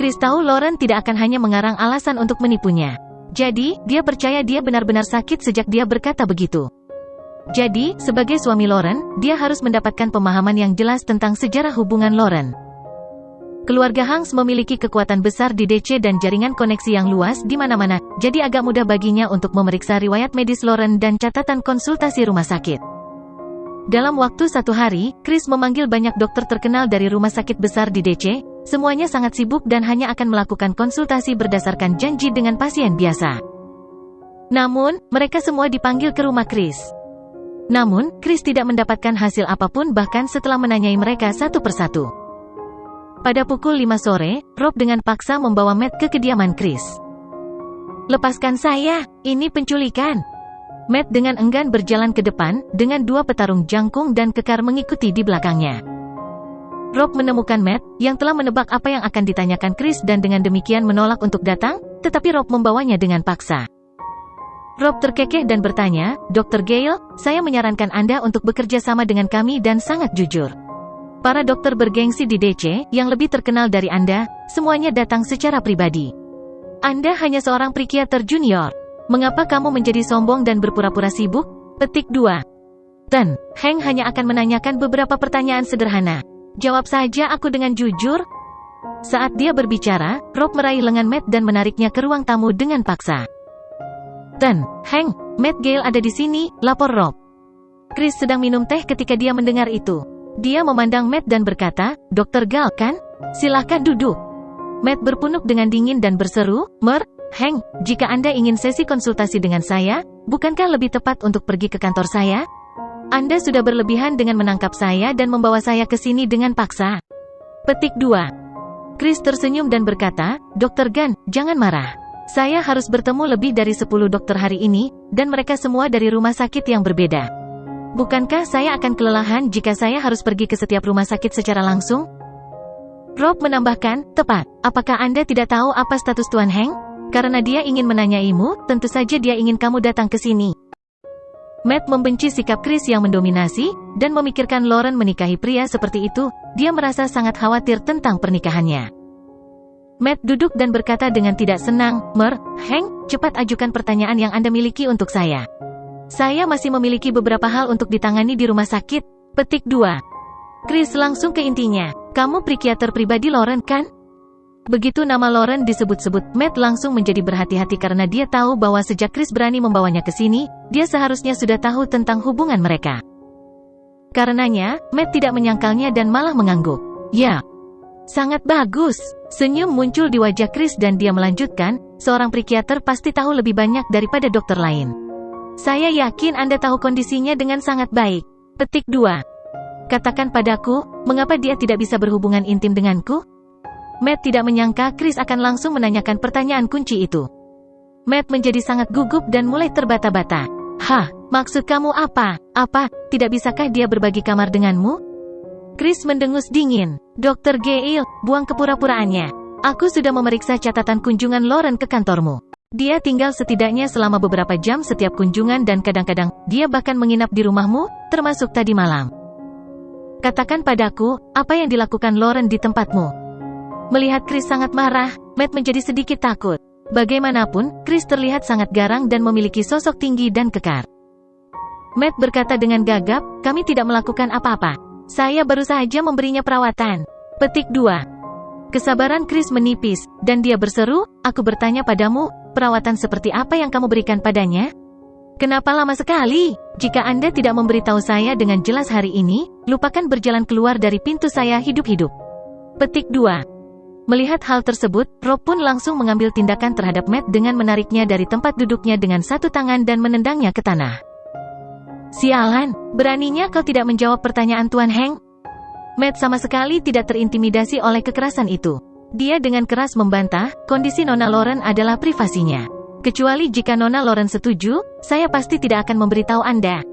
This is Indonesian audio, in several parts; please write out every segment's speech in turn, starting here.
Chris tahu Lauren tidak akan hanya mengarang alasan untuk menipunya. Jadi, dia percaya dia benar-benar sakit sejak dia berkata begitu. Jadi, sebagai suami Lauren, dia harus mendapatkan pemahaman yang jelas tentang sejarah hubungan Lauren. Keluarga Hanks memiliki kekuatan besar di DC dan jaringan koneksi yang luas di mana-mana, jadi agak mudah baginya untuk memeriksa riwayat medis Lauren dan catatan konsultasi rumah sakit. Dalam waktu 1 hari, Chris memanggil banyak dokter terkenal dari rumah sakit besar di DC. Semuanya sangat sibuk dan hanya akan melakukan konsultasi berdasarkan janji dengan pasien biasa. Namun, mereka semua dipanggil ke rumah Chris. Namun, Chris tidak mendapatkan hasil apapun bahkan setelah menanyai mereka satu persatu. Pada pukul 5 sore, Rob dengan paksa membawa Matt ke kediaman Chris. "Lepaskan saya, ini penculikan." Matt dengan enggan berjalan ke depan, dengan 2 petarung jangkung dan kekar mengikuti di belakangnya. Rob menemukan Matt, yang telah menebak apa yang akan ditanyakan Chris dan dengan demikian menolak untuk datang, tetapi Rob membawanya dengan paksa. Rob terkekeh dan bertanya, "Dr. Gale, saya menyarankan Anda untuk bekerja sama dengan kami dan sangat jujur. Para dokter bergengsi di DC, yang lebih terkenal dari Anda, semuanya datang secara pribadi. Anda hanya seorang psikiater junior. Mengapa kamu menjadi sombong dan berpura-pura sibuk?" Petik 2. Hank hanya akan menanyakan beberapa pertanyaan sederhana. "Jawab saja aku dengan jujur." Saat dia berbicara, Rob meraih lengan Matt dan menariknya ke ruang tamu dengan paksa. "Hank, Matt Gale ada di sini," lapor Rob. Chris sedang minum teh ketika dia mendengar itu. Dia memandang Matt dan berkata, "Dr. Gale kan? Silahkan duduk." Matt berpunuk dengan dingin dan berseru, "Hank, jika Anda ingin sesi konsultasi dengan saya, bukankah lebih tepat untuk pergi ke kantor saya? Anda sudah berlebihan dengan menangkap saya dan membawa saya ke sini dengan paksa." Petik 2. Chris tersenyum dan berkata, "Dr. Gunn, jangan marah. Saya harus bertemu lebih dari 10 dokter hari ini, dan mereka semua dari rumah sakit yang berbeda. Bukankah saya akan kelelahan jika saya harus pergi ke setiap rumah sakit secara langsung?" Rob menambahkan, "Tepat. Apakah Anda tidak tahu apa status Tuan Hank? Karena dia ingin menanyaimu, tentu saja dia ingin kamu datang ke sini." Matt membenci sikap Chris yang mendominasi, dan memikirkan Lauren menikahi pria seperti itu, dia merasa sangat khawatir tentang pernikahannya. Matt duduk dan berkata dengan tidak senang, "Hank, cepat ajukan pertanyaan yang Anda miliki untuk saya. Saya masih memiliki beberapa hal untuk ditangani di rumah sakit." Petik 2. Chris langsung ke intinya, "Kamu psikiater pribadi Lauren kan?" Begitu nama Lauren disebut-sebut, Matt langsung menjadi berhati-hati karena dia tahu bahwa sejak Chris berani membawanya ke sini, dia seharusnya sudah tahu tentang hubungan mereka. Karenanya, Matt tidak menyangkalnya dan malah mengangguk. "Ya, sangat bagus." Senyum muncul di wajah Chris dan dia melanjutkan, "Seorang psikiater pasti tahu lebih banyak daripada dokter lain. Saya yakin Anda tahu kondisinya dengan sangat baik." Petik 2. "Katakan padaku, mengapa dia tidak bisa berhubungan intim denganku?" Matt tidak menyangka Chris akan langsung menanyakan pertanyaan kunci itu. Matt menjadi sangat gugup dan mulai terbata-bata. Maksud kamu apa? Tidak bisakah dia berbagi kamar denganmu?" Chris mendengus dingin. "Dr. Gale, buang kepura-puraannya. Aku sudah memeriksa catatan kunjungan Lauren ke kantormu. Dia tinggal setidaknya selama beberapa jam setiap kunjungan dan kadang-kadang, dia bahkan menginap di rumahmu, termasuk tadi malam. Katakan padaku, apa yang dilakukan Lauren di tempatmu?" Melihat Chris sangat marah, Matt menjadi sedikit takut. Bagaimanapun, Chris terlihat sangat garang dan memiliki sosok tinggi dan kekar. Matt berkata dengan gagap, "Kami tidak melakukan apa-apa. Saya baru saja memberinya perawatan." Petik 2. Kesabaran Chris menipis, dan dia berseru, "Aku bertanya padamu, perawatan seperti apa yang kamu berikan padanya? Kenapa lama sekali? Jika Anda tidak memberitahu saya dengan jelas hari ini, lupakan berjalan keluar dari pintu saya hidup-hidup." Petik 2. Melihat hal tersebut, Rob pun langsung mengambil tindakan terhadap Matt dengan menariknya dari tempat duduknya dengan satu tangan dan menendangnya ke tanah. "Sialan, beraninya kau tidak menjawab pertanyaan Tuan Hank?" Matt sama sekali tidak terintimidasi oleh kekerasan itu. Dia dengan keras membantah, kondisi Nona Lauren adalah privasinya. "Kecuali jika Nona Lauren setuju, saya pasti tidak akan memberitahu Anda."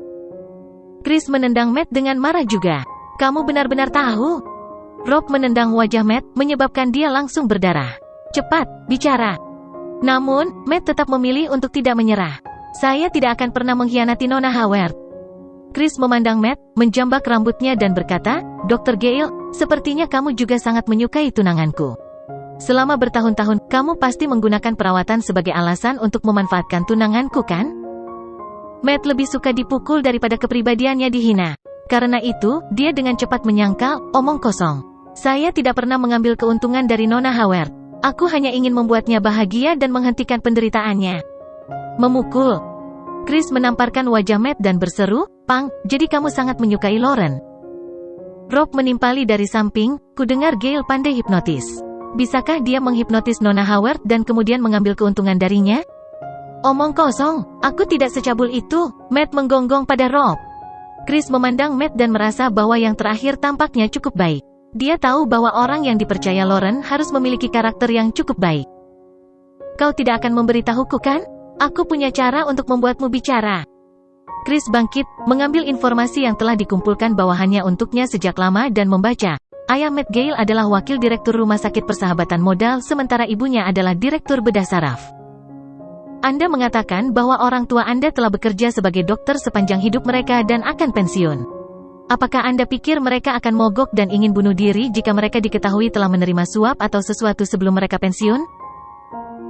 Chris menendang Matt dengan marah juga. "Kamu benar-benar tahu?" Rob menendang wajah Matt, menyebabkan dia langsung berdarah. "Cepat, bicara." Namun, Matt tetap memilih untuk tidak menyerah. "Saya tidak akan pernah mengkhianati Nona Howard." Chris memandang Matt, menjambak rambutnya dan berkata, "Dr. Gale, sepertinya kamu juga sangat menyukai tunanganku. Selama bertahun-tahun, kamu pasti menggunakan perawatan sebagai alasan untuk memanfaatkan tunanganku kan? Matt lebih suka dipukul daripada kepribadiannya dihina. Karena itu, dia dengan cepat menyangkal, omong kosong. Saya tidak pernah mengambil keuntungan dari Nona Howard. Aku hanya ingin membuatnya bahagia dan menghentikan penderitaannya. Memukul. Chris menamparkan wajah Matt dan berseru, Pang, jadi kamu sangat menyukai Lauren. Rob menimpali dari samping, kudengar Gail pandai hipnotis. Bisakah dia menghipnotis Nona Howard dan kemudian mengambil keuntungan darinya? Omong kosong, aku tidak secabul itu, Matt menggonggong pada Rob. Chris memandang Matt dan merasa bahwa yang terakhir tampaknya cukup baik. Dia tahu bahwa orang yang dipercaya Lauren harus memiliki karakter yang cukup baik. Kau tidak akan memberitahuku kan? Aku punya cara untuk membuatmu bicara. Chris bangkit, mengambil informasi yang telah dikumpulkan bawahannya untuknya sejak lama dan membaca. Ayah Matt Gale adalah wakil direktur rumah sakit persahabatan modal sementara ibunya adalah direktur bedah saraf. Anda mengatakan bahwa orang tua Anda telah bekerja sebagai dokter sepanjang hidup mereka dan akan pensiun. Apakah Anda pikir mereka akan mogok dan ingin bunuh diri jika mereka diketahui telah menerima suap atau sesuatu sebelum mereka pensiun?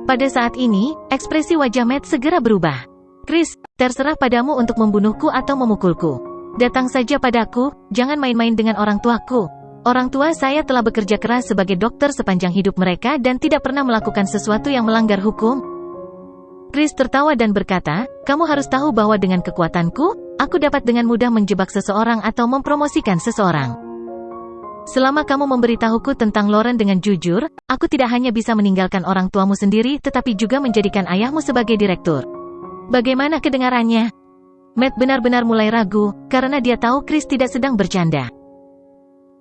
Pada saat ini, ekspresi wajah Matt segera berubah. Chris, terserah padamu untuk membunuhku atau memukulku. Datang saja padaku, jangan main-main dengan orang tuaku. Orang tua saya telah bekerja keras sebagai dokter sepanjang hidup mereka dan tidak pernah melakukan sesuatu yang melanggar hukum. Chris tertawa dan berkata, kamu harus tahu bahwa dengan kekuatanku, aku dapat dengan mudah menjebak seseorang atau mempromosikan seseorang. Selama kamu memberitahuku tentang Lauren dengan jujur, aku tidak hanya bisa meninggalkan orang tuamu sendiri tetapi juga menjadikan ayahmu sebagai direktur. Bagaimana kedengarannya? Matt benar-benar mulai ragu, karena dia tahu Chris tidak sedang bercanda.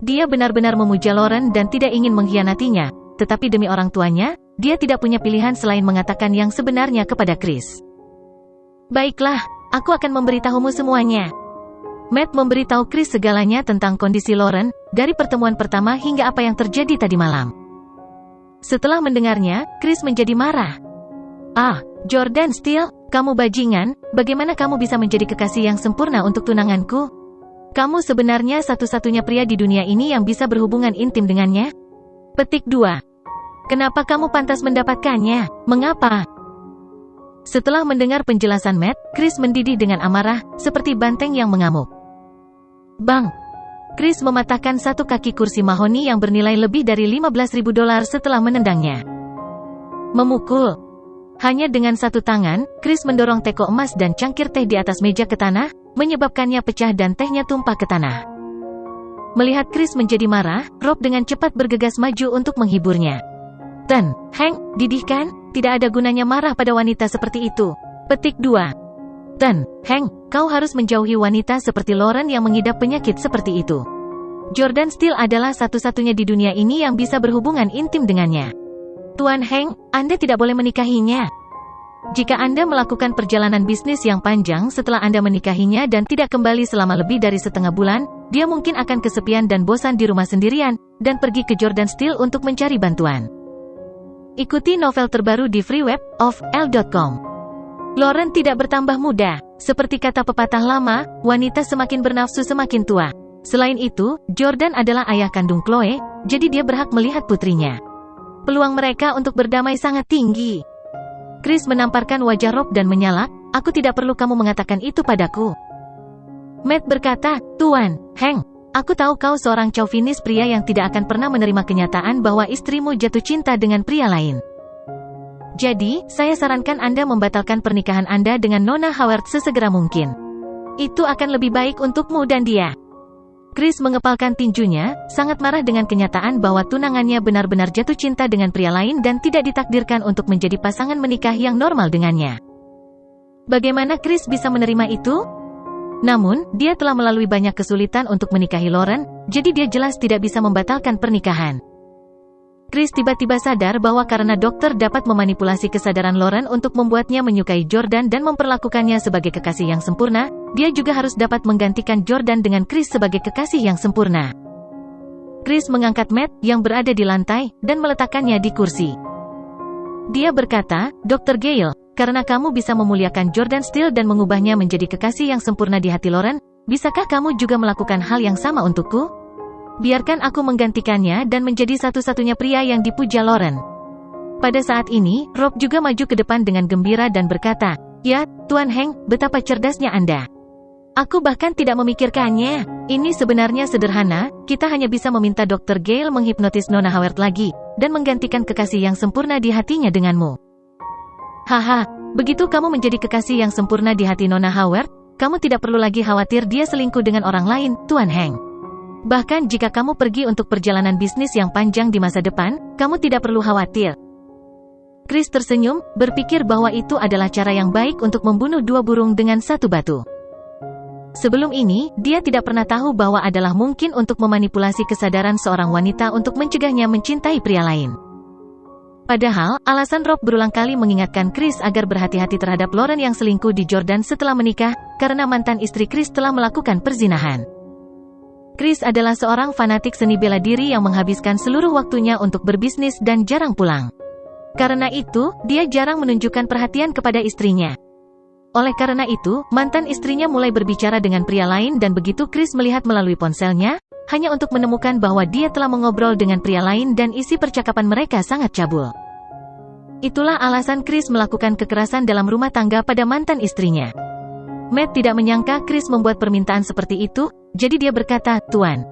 Dia benar-benar memuja Lauren dan tidak ingin mengkhianatinya, tetapi demi orang tuanya, dia tidak punya pilihan selain mengatakan yang sebenarnya kepada Chris. Baiklah, aku akan memberitahumu semuanya. Matt memberitahu Chris segalanya tentang kondisi Lauren, dari pertemuan pertama hingga apa yang terjadi tadi malam. Setelah mendengarnya, Chris menjadi marah. Ah, Jordan Steele, kamu bajingan, bagaimana kamu bisa menjadi kekasih yang sempurna untuk tunanganku? Kamu sebenarnya satu-satunya pria di dunia ini yang bisa berhubungan intim dengannya? Petik 2. Kenapa kamu pantas mendapatkannya? Mengapa? Setelah mendengar penjelasan Matt, Chris mendidih dengan amarah, seperti banteng yang mengamuk. Bang! Chris mematahkan satu kaki kursi mahoni yang bernilai lebih dari $15.000 setelah menendangnya. Memukul. Hanya dengan satu tangan, Chris mendorong teko emas dan cangkir teh di atas meja ke tanah, menyebabkannya pecah dan tehnya tumpah ke tanah. Melihat Chris menjadi marah, Rob dengan cepat bergegas maju untuk menghiburnya. Ten, Hank, didih kan? Tidak ada gunanya marah pada wanita seperti itu. Petik 2. Ten, Hank, kau harus menjauhi wanita seperti Lauren yang mengidap penyakit seperti itu. Jordan Steele adalah satu-satunya di dunia ini yang bisa berhubungan intim dengannya. Tuan Hank, Anda tidak boleh menikahinya. Jika Anda melakukan perjalanan bisnis yang panjang setelah Anda menikahinya dan tidak kembali selama lebih dari setengah bulan, dia mungkin akan kesepian dan bosan di rumah sendirian, dan pergi ke Jordan Steele untuk mencari bantuan. Ikuti novel terbaru di freeweb.of.l.com. Lauren tidak bertambah muda. Seperti kata pepatah lama, wanita semakin bernafsu semakin tua. Selain itu, Jordan adalah ayah kandung Chloe, jadi dia berhak melihat putrinya. Peluang mereka untuk berdamai sangat tinggi. Chris menamparkan wajah Rob dan menyalak, aku tidak perlu kamu mengatakan itu padaku. Matt berkata, Tuan, Hank, aku tahu kau seorang chauvinis pria yang tidak akan pernah menerima kenyataan bahwa istrimu jatuh cinta dengan pria lain. Jadi, saya sarankan Anda membatalkan pernikahan Anda dengan Nona Howard sesegera mungkin. Itu akan lebih baik untukmu dan dia. Chris mengepalkan tinjunya, sangat marah dengan kenyataan bahwa tunangannya benar-benar jatuh cinta dengan pria lain dan tidak ditakdirkan untuk menjadi pasangan menikah yang normal dengannya. Bagaimana Chris bisa menerima itu? Namun, dia telah melalui banyak kesulitan untuk menikahi Lauren, jadi dia jelas tidak bisa membatalkan pernikahan. Chris tiba-tiba sadar bahwa karena dokter dapat memanipulasi kesadaran Lauren untuk membuatnya menyukai Jordan dan memperlakukannya sebagai kekasih yang sempurna, dia juga harus dapat menggantikan Jordan dengan Chris sebagai kekasih yang sempurna. Chris mengangkat Matt yang berada di lantai, dan meletakkannya di kursi. Dia berkata, Dr. Gale, karena kamu bisa memuliakan Jordan Steele dan mengubahnya menjadi kekasih yang sempurna di hati Lauren, bisakah kamu juga melakukan hal yang sama untukku? Biarkan aku menggantikannya dan menjadi satu-satunya pria yang dipuja Lauren. Pada saat ini, Rob juga maju ke depan dengan gembira dan berkata, "Ya, Tuan Hank, betapa cerdasnya Anda. Aku bahkan tidak memikirkannya. Ini sebenarnya sederhana, kita hanya bisa meminta Dr. Gale menghipnotis Nona Howard lagi, dan menggantikan kekasih yang sempurna di hatinya denganmu." Haha, begitu kamu menjadi kekasih yang sempurna di hati Nona Howard, kamu tidak perlu lagi khawatir dia selingkuh dengan orang lain, Tuan Hank. Bahkan jika kamu pergi untuk perjalanan bisnis yang panjang di masa depan, kamu tidak perlu khawatir. Chris tersenyum, berpikir bahwa itu adalah cara yang baik untuk membunuh dua burung dengan satu batu. Sebelum ini, dia tidak pernah tahu bahwa adalah mungkin untuk memanipulasi kesadaran seorang wanita untuk mencegahnya mencintai pria lain. Padahal, alasan Rob berulang kali mengingatkan Chris agar berhati-hati terhadap Lauren yang selingkuh di Jordan setelah menikah, karena mantan istri Chris telah melakukan perzinahan. Chris adalah seorang fanatik seni bela diri yang menghabiskan seluruh waktunya untuk berbisnis dan jarang pulang. Karena itu, dia jarang menunjukkan perhatian kepada istrinya. Oleh karena itu, mantan istrinya mulai berbicara dengan pria lain dan begitu Chris melihat melalui ponselnya, hanya untuk menemukan bahwa dia telah mengobrol dengan pria lain dan isi percakapan mereka sangat cabul. Itulah alasan Chris melakukan kekerasan dalam rumah tangga pada mantan istrinya. Matt tidak menyangka Chris membuat permintaan seperti itu, jadi dia berkata, "Tuan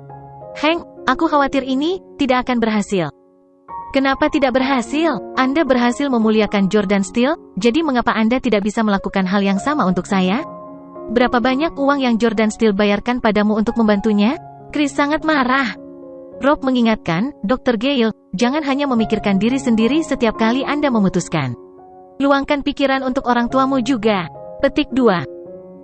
Hank, aku khawatir ini tidak akan berhasil." "Kenapa tidak berhasil? Anda berhasil memuliakan Jordan Steele, jadi mengapa Anda tidak bisa melakukan hal yang sama untuk saya? Berapa banyak uang yang Jordan Steele bayarkan padamu untuk membantunya?" Chris sangat marah. Rob mengingatkan, "Dr. Gale, jangan hanya memikirkan diri sendiri setiap kali Anda memutuskan. Luangkan pikiran untuk orang tuamu juga." Petik 2.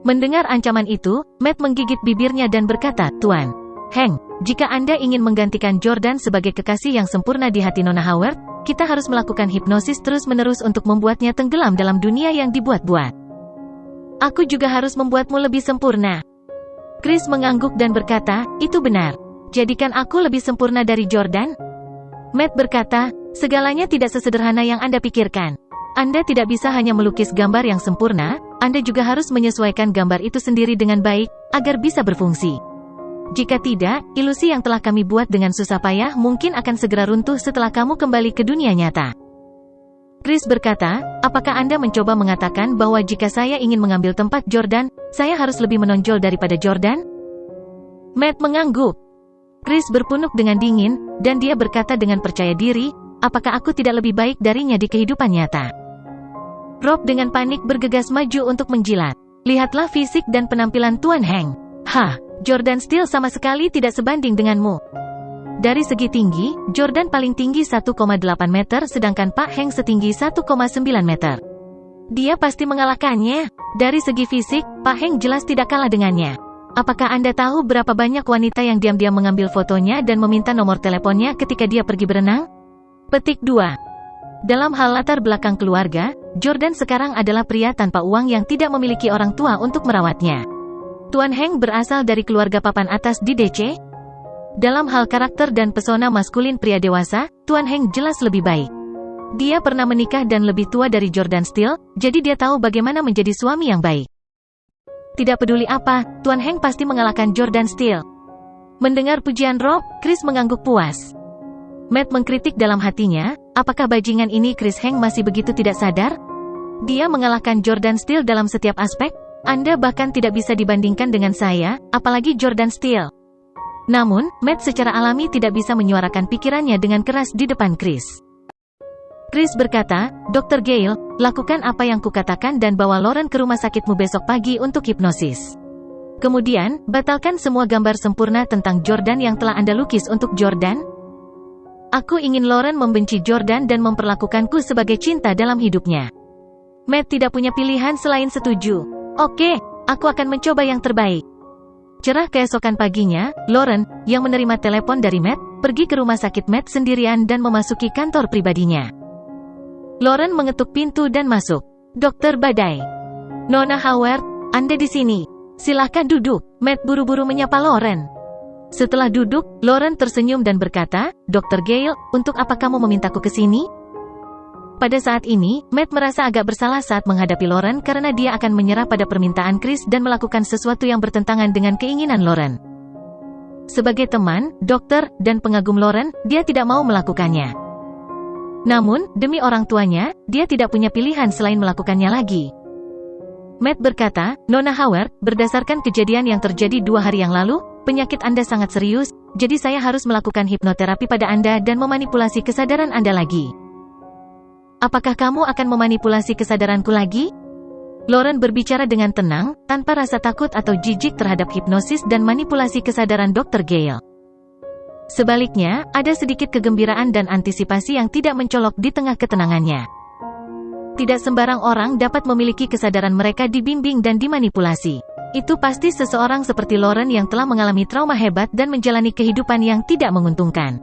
Mendengar ancaman itu, Matt menggigit bibirnya dan berkata, "Tuan Hank, jika Anda ingin menggantikan Jordan sebagai kekasih yang sempurna di hati Nona Howard, kita harus melakukan hipnosis terus-menerus untuk membuatnya tenggelam dalam dunia yang dibuat-buat. Aku juga harus membuatmu lebih sempurna." Chris mengangguk dan berkata, "Itu benar. Jadikan aku lebih sempurna dari Jordan?" Matt berkata, "Segalanya tidak sesederhana yang Anda pikirkan. Anda tidak bisa hanya melukis gambar yang sempurna, Anda juga harus menyesuaikan gambar itu sendiri dengan baik, agar bisa berfungsi. Jika tidak, ilusi yang telah kami buat dengan susah payah mungkin akan segera runtuh setelah kamu kembali ke dunia nyata." Chris berkata, "Apakah Anda mencoba mengatakan bahwa jika saya ingin mengambil tempat Jordan, saya harus lebih menonjol daripada Jordan?" Matt mengangguk. Chris berpunuk dengan dingin, dan dia berkata dengan percaya diri, "Apakah aku tidak lebih baik darinya di kehidupan nyata?" Rob dengan panik bergegas maju untuk menjilat. "Lihatlah fisik dan penampilan Tuan Hank. Hah, Jordan Steele sama sekali tidak sebanding denganmu. Dari segi tinggi, Jordan paling tinggi 1,8 meter sedangkan Pak Hank setinggi 1,9 meter. Dia pasti mengalahkannya. Dari segi fisik, Pak Hank jelas tidak kalah dengannya. Apakah Anda tahu berapa banyak wanita yang diam-diam mengambil fotonya dan meminta nomor teleponnya ketika dia pergi berenang?" Petik 2. Dalam hal latar belakang keluarga, Jordan sekarang adalah pria tanpa uang yang tidak memiliki orang tua untuk merawatnya. Tuan Hank berasal dari keluarga papan atas di DC. Dalam hal karakter dan pesona maskulin pria dewasa, Tuan Hank jelas lebih baik. Dia pernah menikah dan lebih tua dari Jordan Steele, jadi dia tahu bagaimana menjadi suami yang baik. Tidak peduli apa, Tuan Hank pasti mengalahkan Jordan Steele. Mendengar pujian Rob, Chris mengangguk puas. Matt mengkritik dalam hatinya, apakah bajingan ini Chris Hank masih begitu tidak sadar? Dia mengalahkan Jordan Steele dalam setiap aspek. Anda bahkan tidak bisa dibandingkan dengan saya, apalagi Jordan Steele. Namun, Matt secara alami tidak bisa menyuarakan pikirannya dengan keras di depan Chris. Chris berkata, "Dr. Gale, lakukan apa yang kukatakan dan bawa Lauren ke rumah sakitmu besok pagi untuk hipnosis. Kemudian, batalkan semua gambar sempurna tentang Jordan yang telah Anda lukis untuk Jordan. Aku ingin Lauren membenci Jordan dan memperlakukanku sebagai cinta dalam hidupnya." Matt tidak punya pilihan selain setuju. "Oke, aku akan mencoba yang terbaik." Cerah keesokan paginya, Lauren, yang menerima telepon dari Matt, pergi ke rumah sakit Matt sendirian dan memasuki kantor pribadinya. Lauren mengetuk pintu dan masuk. "Dokter Badai." "Nona Howard, Anda di sini. Silahkan duduk." Matt buru-buru menyapa Lauren. Setelah duduk, Lauren tersenyum dan berkata, "Dr. Gale, untuk apa kamu memintaku ke sini?" Pada saat ini, Matt merasa agak bersalah saat menghadapi Lauren karena dia akan menyerah pada permintaan Chris dan melakukan sesuatu yang bertentangan dengan keinginan Lauren. Sebagai teman, dokter, dan pengagum Lauren, dia tidak mau melakukannya. Namun, demi orang tuanya, dia tidak punya pilihan selain melakukannya lagi. Matt berkata, Nona Howard, berdasarkan kejadian yang terjadi 2 hari yang lalu, penyakit Anda sangat serius, jadi saya harus melakukan hipnoterapi pada Anda dan memanipulasi kesadaran Anda lagi. Apakah kamu akan memanipulasi kesadaranku lagi? Lauren berbicara dengan tenang, tanpa rasa takut atau jijik terhadap hipnosis dan manipulasi kesadaran Dr. Gale. Sebaliknya, ada sedikit kegembiraan dan antisipasi yang tidak mencolok di tengah ketenangannya. Tidak sembarang orang dapat memiliki kesadaran mereka dibimbing dan dimanipulasi. Itu pasti seseorang seperti Lauren yang telah mengalami trauma hebat dan menjalani kehidupan yang tidak menguntungkan.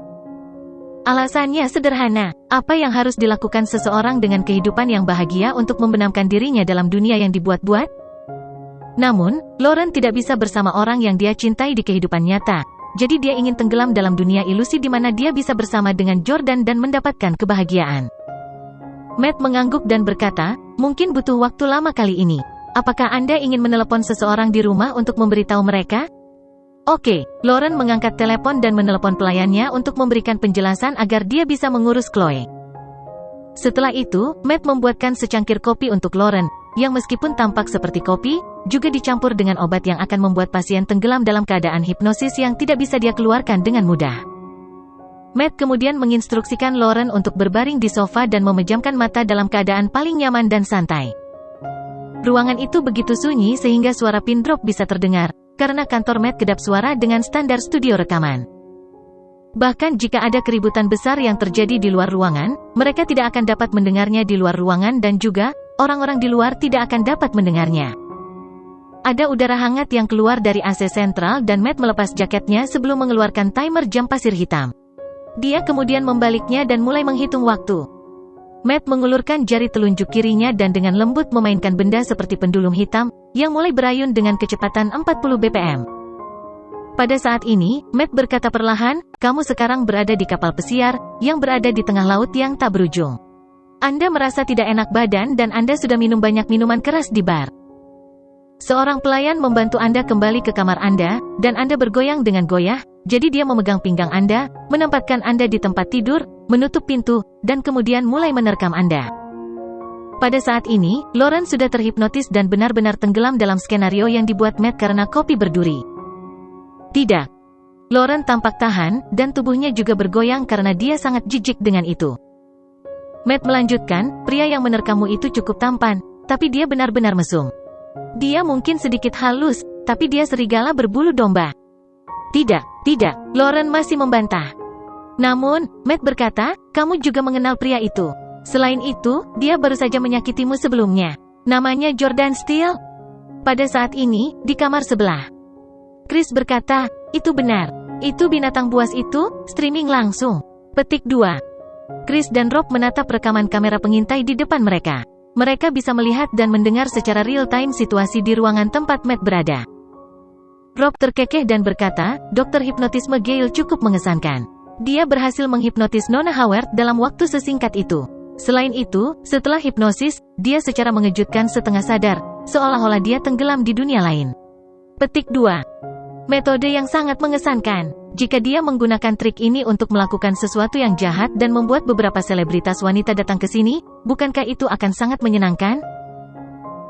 Alasannya sederhana, apa yang harus dilakukan seseorang dengan kehidupan yang bahagia untuk membenamkan dirinya dalam dunia yang dibuat-buat? Namun, Lauren tidak bisa bersama orang yang dia cintai di kehidupan nyata, jadi dia ingin tenggelam dalam dunia ilusi di mana dia bisa bersama dengan Jordan dan mendapatkan kebahagiaan. Matt mengangguk dan berkata, mungkin butuh waktu lama kali ini. Apakah Anda ingin menelepon seseorang di rumah untuk memberitahu mereka? Oke, Lauren mengangkat telepon dan menelepon pelayannya untuk memberikan penjelasan agar dia bisa mengurus Chloe. Setelah itu, Matt membuatkan secangkir kopi untuk Lauren, yang meskipun tampak seperti kopi, juga dicampur dengan obat yang akan membuat pasien tenggelam dalam keadaan hipnosis yang tidak bisa dia keluarkan dengan mudah. Matt kemudian menginstruksikan Lauren untuk berbaring di sofa dan memejamkan mata dalam keadaan paling nyaman dan santai. Ruangan itu begitu sunyi sehingga suara pin drop bisa terdengar, karena kantor Matt kedap suara dengan standar studio rekaman. Bahkan jika ada keributan besar yang terjadi di luar ruangan, mereka tidak akan dapat mendengarnya di luar ruangan dan juga, orang-orang di luar tidak akan dapat mendengarnya. Ada udara hangat yang keluar dari AC sentral dan Matt melepas jaketnya sebelum mengeluarkan timer jam pasir hitam. Dia kemudian membaliknya dan mulai menghitung waktu. Matt mengulurkan jari telunjuk kirinya dan dengan lembut memainkan benda seperti pendulum hitam, yang mulai berayun dengan kecepatan 40 bpm. Pada saat ini, Matt berkata perlahan, kamu sekarang berada di kapal pesiar, yang berada di tengah laut yang tak berujung. Anda merasa tidak enak badan dan Anda sudah minum banyak minuman keras di bar. Seorang pelayan membantu Anda kembali ke kamar Anda, dan Anda bergoyang dengan goyah, jadi dia memegang pinggang Anda, menempatkan Anda di tempat tidur, menutup pintu, dan kemudian mulai menerkam Anda. Pada saat ini, Lauren sudah terhipnotis dan benar-benar tenggelam dalam skenario yang dibuat Matt karena kopi berduri. Tidak. Lauren tampak tahan, dan tubuhnya juga bergoyang karena dia sangat jijik dengan itu. Matt melanjutkan, pria yang menerkammu itu cukup tampan, tapi dia benar-benar mesum. Dia mungkin sedikit halus, tapi dia serigala berbulu domba. Tidak, Lauren masih membantah. Namun, Matt berkata, kamu juga mengenal pria itu. Selain itu, dia baru saja menyakitimu sebelumnya. Namanya Jordan Steele. Pada saat ini, di kamar sebelah. Chris berkata, itu benar. Itu binatang buas itu, streaming langsung. Petik 2. Chris dan Rob menatap rekaman kamera pengintai di depan mereka. Mereka bisa melihat dan mendengar secara real-time situasi di ruangan tempat Matt berada. Rob terkekeh dan berkata, dokter hipnotisme Gale cukup mengesankan. Dia berhasil menghipnotis Nona Howard dalam waktu sesingkat itu. Selain itu, setelah hipnosis, dia secara mengejutkan setengah sadar, seolah-olah dia tenggelam di dunia lain. Petik 2. Metode yang sangat mengesankan. Jika dia menggunakan trik ini untuk melakukan sesuatu yang jahat dan membuat beberapa selebritas wanita datang ke sini, bukankah itu akan sangat menyenangkan?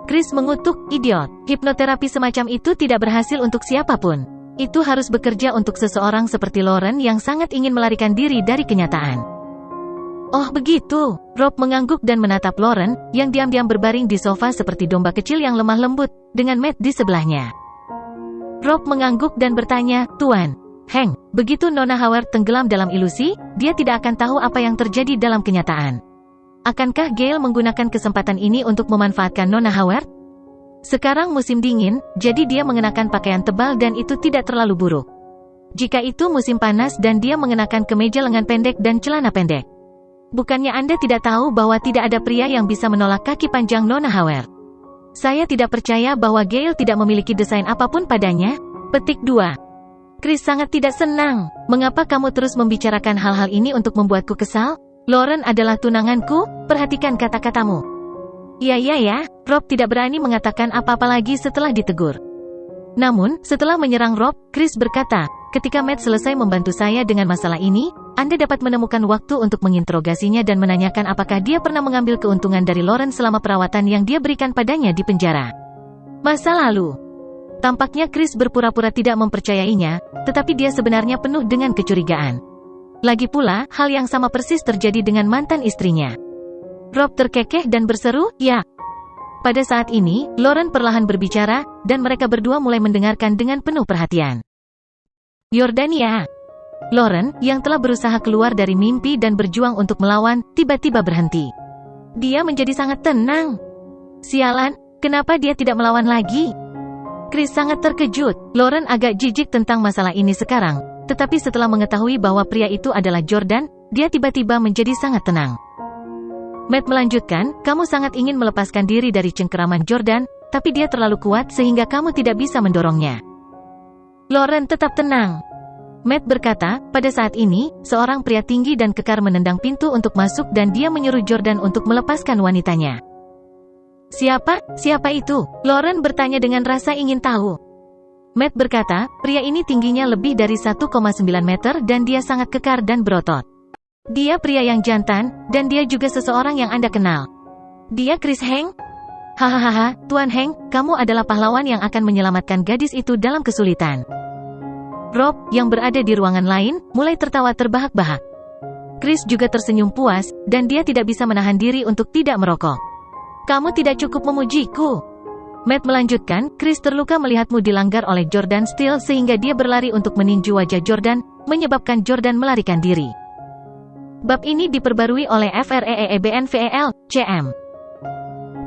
Chris mengutuk, idiot. Hipnoterapi semacam itu tidak berhasil untuk siapapun. Itu harus bekerja untuk seseorang seperti Lauren yang sangat ingin melarikan diri dari kenyataan. Oh begitu. Rob mengangguk dan menatap Lauren, yang diam-diam berbaring di sofa seperti domba kecil yang lemah lembut, dengan Matt di sebelahnya. Rob mengangguk dan bertanya, Tuan Hank, begitu Nona Howard tenggelam dalam ilusi, dia tidak akan tahu apa yang terjadi dalam kenyataan. Akankah Gale menggunakan kesempatan ini untuk memanfaatkan Nona Howard? Sekarang musim dingin, jadi dia mengenakan pakaian tebal dan itu tidak terlalu buruk. Jika itu musim panas dan dia mengenakan kemeja lengan pendek dan celana pendek. Bukannya Anda tidak tahu bahwa tidak ada pria yang bisa menolak kaki panjang Nona Howard? Saya tidak percaya bahwa Gale tidak memiliki desain apapun padanya. Petik 2. Chris sangat tidak senang. Mengapa kamu terus membicarakan hal-hal ini untuk membuatku kesal? Lauren adalah tunanganku, perhatikan kata-katamu. Ya. Rob tidak berani mengatakan apa-apa lagi setelah ditegur. Namun, setelah menyerang Rob, Chris berkata, ketika Matt selesai membantu saya dengan masalah ini, Anda dapat menemukan waktu untuk menginterogasinya dan menanyakan apakah dia pernah mengambil keuntungan dari Lauren selama perawatan yang dia berikan padanya di penjara. Masa lalu. Tampaknya Chris berpura-pura tidak mempercayainya, tetapi dia sebenarnya penuh dengan kecurigaan. Lagi pula, hal yang sama persis terjadi dengan mantan istrinya. Rob terkekeh dan berseru, "Ya." Pada saat ini, Lauren perlahan berbicara, dan mereka berdua mulai mendengarkan dengan penuh perhatian. Jordania. Lauren, yang telah berusaha keluar dari mimpi dan berjuang untuk melawan, tiba-tiba berhenti. Dia menjadi sangat tenang. Sialan, kenapa dia tidak melawan lagi? Chris sangat terkejut. Lauren agak jijik tentang masalah ini sekarang, tetapi setelah mengetahui bahwa pria itu adalah Jordan, dia tiba-tiba menjadi sangat tenang. Matt melanjutkan, "Kamu sangat ingin melepaskan diri dari cengkeraman Jordan, tapi dia terlalu kuat sehingga kamu tidak bisa mendorongnya." Lauren tetap tenang. Matt berkata, pada saat ini, seorang pria tinggi dan kekar menendang pintu untuk masuk dan dia menyuruh Jordan untuk melepaskan wanitanya. "Siapa? Siapa itu?" Lauren bertanya dengan rasa ingin tahu. Matt berkata, pria ini tingginya lebih dari 1,9 meter dan dia sangat kekar dan berotot. Dia pria yang jantan, dan dia juga seseorang yang Anda kenal. Dia Chris Hank? Hahaha, Tuan Hank, kamu adalah pahlawan yang akan menyelamatkan gadis itu dalam kesulitan. Rob, yang berada di ruangan lain, mulai tertawa terbahak-bahak. Chris juga tersenyum puas, dan dia tidak bisa menahan diri untuk tidak merokok. "Kamu tidak cukup memujiku." Matt melanjutkan, "Chris terluka melihatmu dilanggar oleh Jordan Steele sehingga dia berlari untuk meninju wajah Jordan, menyebabkan Jordan melarikan diri." Bab ini diperbarui oleh FREEBNVEL, CM.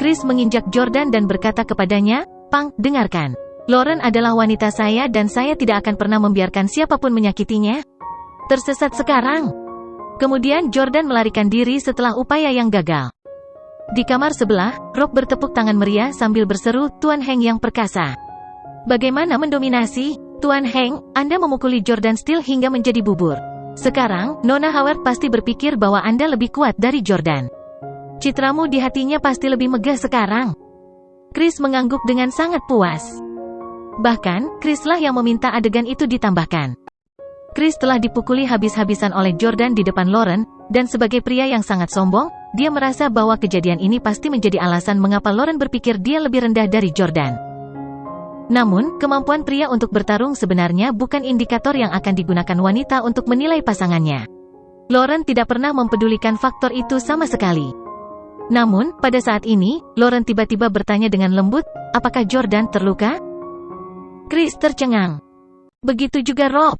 Chris menginjak Jordan dan berkata kepadanya, "Pang, dengarkan. Lauren adalah wanita saya dan saya tidak akan pernah membiarkan siapapun menyakitinya." Tersesat sekarang. Kemudian Jordan melarikan diri setelah upaya yang gagal. Di kamar sebelah, Rob bertepuk tangan meriah sambil berseru, "Tuan Hank yang perkasa. Bagaimana mendominasi? Tuan Hank, Anda memukuli Jordan Steele hingga menjadi bubur. Sekarang, Nona Howard pasti berpikir bahwa Anda lebih kuat dari Jordan. Citramu di hatinya pasti lebih megah sekarang." Chris mengangguk dengan sangat puas. Bahkan, Chris lah yang meminta adegan itu ditambahkan. Chris telah dipukuli habis-habisan oleh Jordan di depan Lauren, dan sebagai pria yang sangat sombong, dia merasa bahwa kejadian ini pasti menjadi alasan mengapa Lauren berpikir dia lebih rendah dari Jordan. Namun, kemampuan pria untuk bertarung sebenarnya bukan indikator yang akan digunakan wanita untuk menilai pasangannya. Lauren tidak pernah mempedulikan faktor itu sama sekali. Namun, pada saat ini, Lauren tiba-tiba bertanya dengan lembut, "Apakah Jordan terluka?" Chris tercengang. Begitu juga Rob.